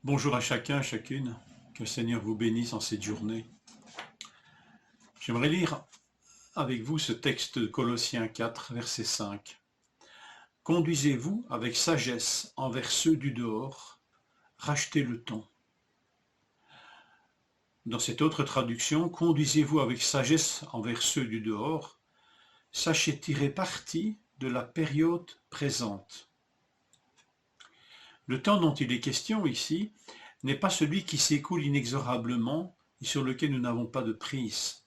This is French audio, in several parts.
Bonjour à chacun, chacune. Que le Seigneur vous bénisse en cette journée. J'aimerais lire avec vous ce texte de Colossiens 4, verset 5. Conduisez-vous avec sagesse envers ceux du dehors, rachetez le temps. Dans cette autre traduction, conduisez-vous avec sagesse envers ceux du dehors, sachez tirer parti de la période présente. Le temps dont il est question ici n'est pas celui qui s'écoule inexorablement et sur lequel nous n'avons pas de prise.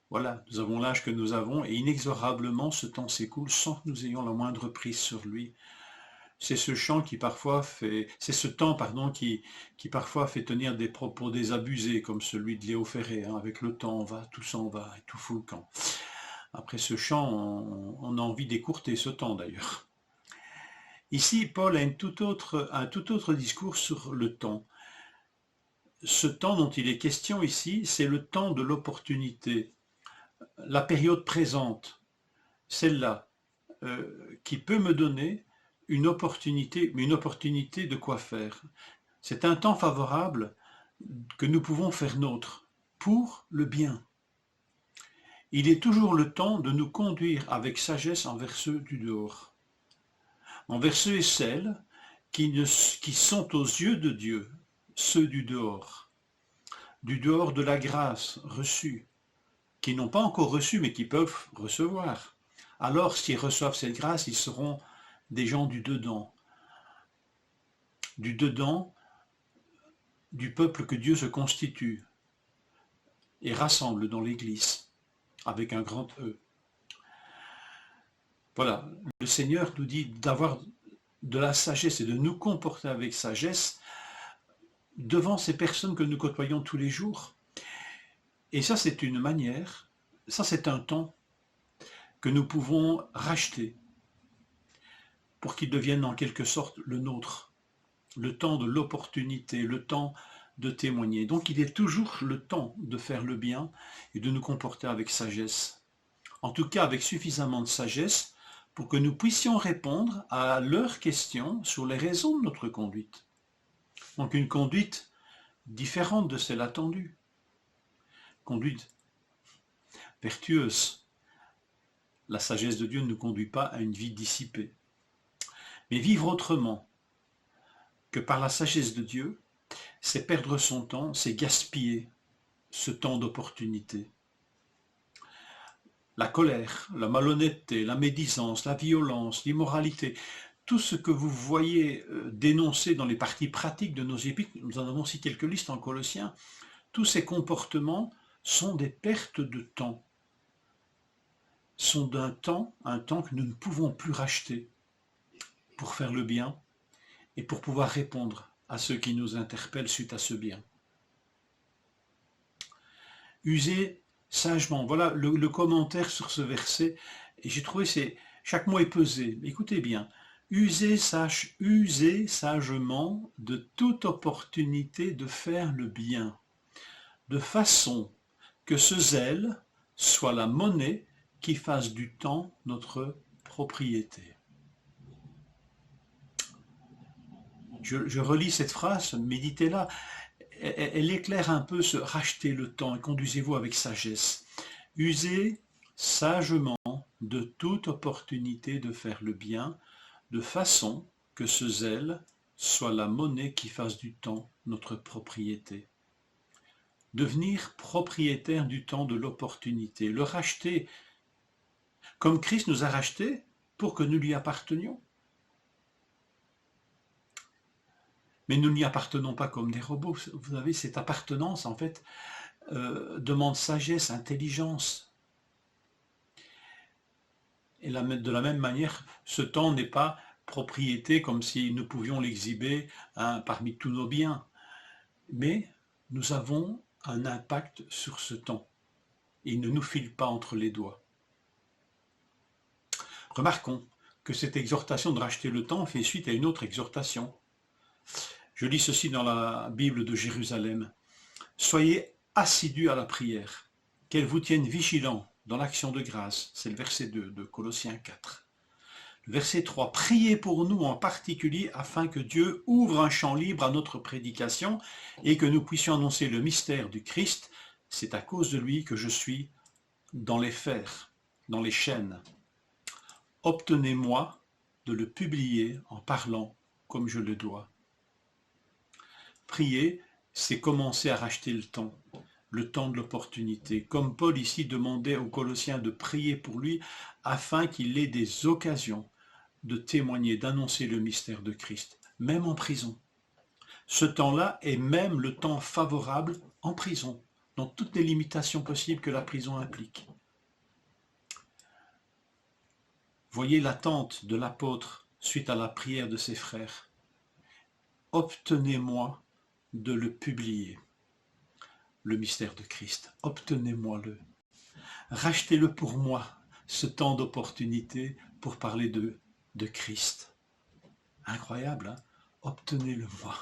Voilà, nous avons l'âge que nous avons et inexorablement ce temps s'écoule sans que nous ayons la moindre prise sur lui. C'est ce temps, qui parfois fait tenir des propos désabusés comme celui de Léo Ferré, avec le temps tout s'en va et tout fout le camp. Après ce chant, on a envie d'écourter ce temps d'ailleurs. Ici, Paul a un tout autre discours sur le temps. Ce temps dont il est question ici, c'est le temps de l'opportunité, la période présente, celle-là, qui peut me donner une opportunité, mais une opportunité de quoi faire. C'est un temps favorable que nous pouvons faire nôtre, pour le bien. Il est toujours le temps de nous conduire avec sagesse envers ceux du dehors, envers ceux et celles qui sont aux yeux de Dieu, ceux du dehors de la grâce reçue, qui n'ont pas encore reçu mais qui peuvent recevoir. Alors s'ils reçoivent cette grâce, ils seront des gens du dedans du peuple que Dieu se constitue et rassemble dans l'Église, avec un grand E. Voilà, le Seigneur nous dit d'avoir de la sagesse et de nous comporter avec sagesse devant ces personnes que nous côtoyons tous les jours. Et ça, c'est une manière, ça c'est un temps que nous pouvons racheter pour qu'il devienne en quelque sorte le nôtre, le temps de l'opportunité, le temps de témoigner. Donc il est toujours le temps de faire le bien et de nous comporter avec sagesse. En tout cas avec suffisamment de sagesse pour que nous puissions répondre à leurs questions sur les raisons de notre conduite. Donc une conduite différente de celle attendue. Conduite vertueuse. La sagesse de Dieu ne nous conduit pas à une vie dissipée. Mais vivre autrement que par la sagesse de Dieu, c'est perdre son temps, c'est gaspiller ce temps d'opportunité. La colère, la malhonnêteté, la médisance, la violence, l'immoralité, tout ce que vous voyez dénoncé dans les parties pratiques de nos épîtres, nous en avons aussi quelques listes en Colossiens, tous ces comportements sont des pertes de temps, sont un temps que nous ne pouvons plus racheter pour faire le bien et pour pouvoir répondre à ceux qui nous interpellent suite à ce bien. User sagement, voilà le commentaire sur ce verset, et j'ai trouvé chaque mot est pesé. Écoutez bien, user sagement de toute opportunité de faire le bien, de façon que ce zèle soit la monnaie qui fasse du temps notre propriété. Je relis cette phrase, méditez-la, elle éclaire un peu ce racheter le temps et conduisez-vous avec sagesse. Usez sagement de toute opportunité de faire le bien, de façon que ce zèle soit la monnaie qui fasse du temps notre propriété. Devenir propriétaire du temps de l'opportunité, le racheter comme Christ nous a rachetés pour que nous lui appartenions. Mais nous n'y appartenons pas comme des robots. Vous savez, cette appartenance, en fait, demande sagesse, intelligence. Et de la même manière, ce temps n'est pas propriété comme si nous pouvions l'exhiber parmi tous nos biens. Mais nous avons un impact sur ce temps. Il ne nous file pas entre les doigts. Remarquons que cette exhortation de racheter le temps fait suite à une autre exhortation. Je lis ceci dans la Bible de Jérusalem. Soyez assidus à la prière, qu'elle vous tienne vigilants dans l'action de grâce. C'est le verset 2 de Colossiens 4. Verset 3, priez pour nous en particulier afin que Dieu ouvre un champ libre à notre prédication et que nous puissions annoncer le mystère du Christ. C'est à cause de lui que je suis dans les fers, dans les chaînes. Obtenez-moi de le publier en parlant comme je le dois. Prier, c'est commencer à racheter le temps de l'opportunité. Comme Paul ici demandait aux Colossiens de prier pour lui afin qu'il ait des occasions de témoigner, d'annoncer le mystère de Christ, même en prison. Ce temps-là est même le temps favorable en prison, dans toutes les limitations possibles que la prison implique. Voyez l'attente de l'apôtre suite à la prière de ses frères. Obtenez-moi de le publier, le mystère de Christ. Obtenez-moi-le. Rachetez-le pour moi, ce temps d'opportunité pour parler de Christ. Incroyable, hein? Obtenez-le-moi.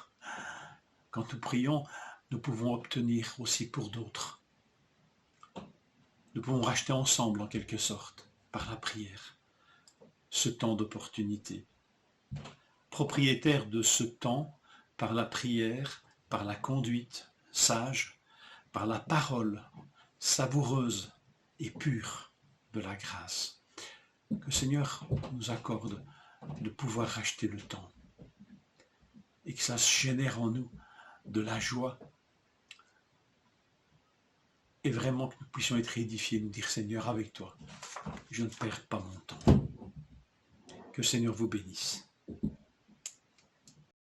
Quand nous prions, nous pouvons obtenir aussi pour d'autres. Nous pouvons racheter ensemble, en quelque sorte, par la prière, ce temps d'opportunité. Propriétaire de ce temps, par la prière, par la conduite sage, par la parole savoureuse et pure de la grâce. Que le Seigneur nous accorde de pouvoir racheter le temps et que ça génère en nous de la joie et vraiment que nous puissions être édifiés, nous dire Seigneur, avec toi, je ne perds pas mon temps. Que le Seigneur vous bénisse.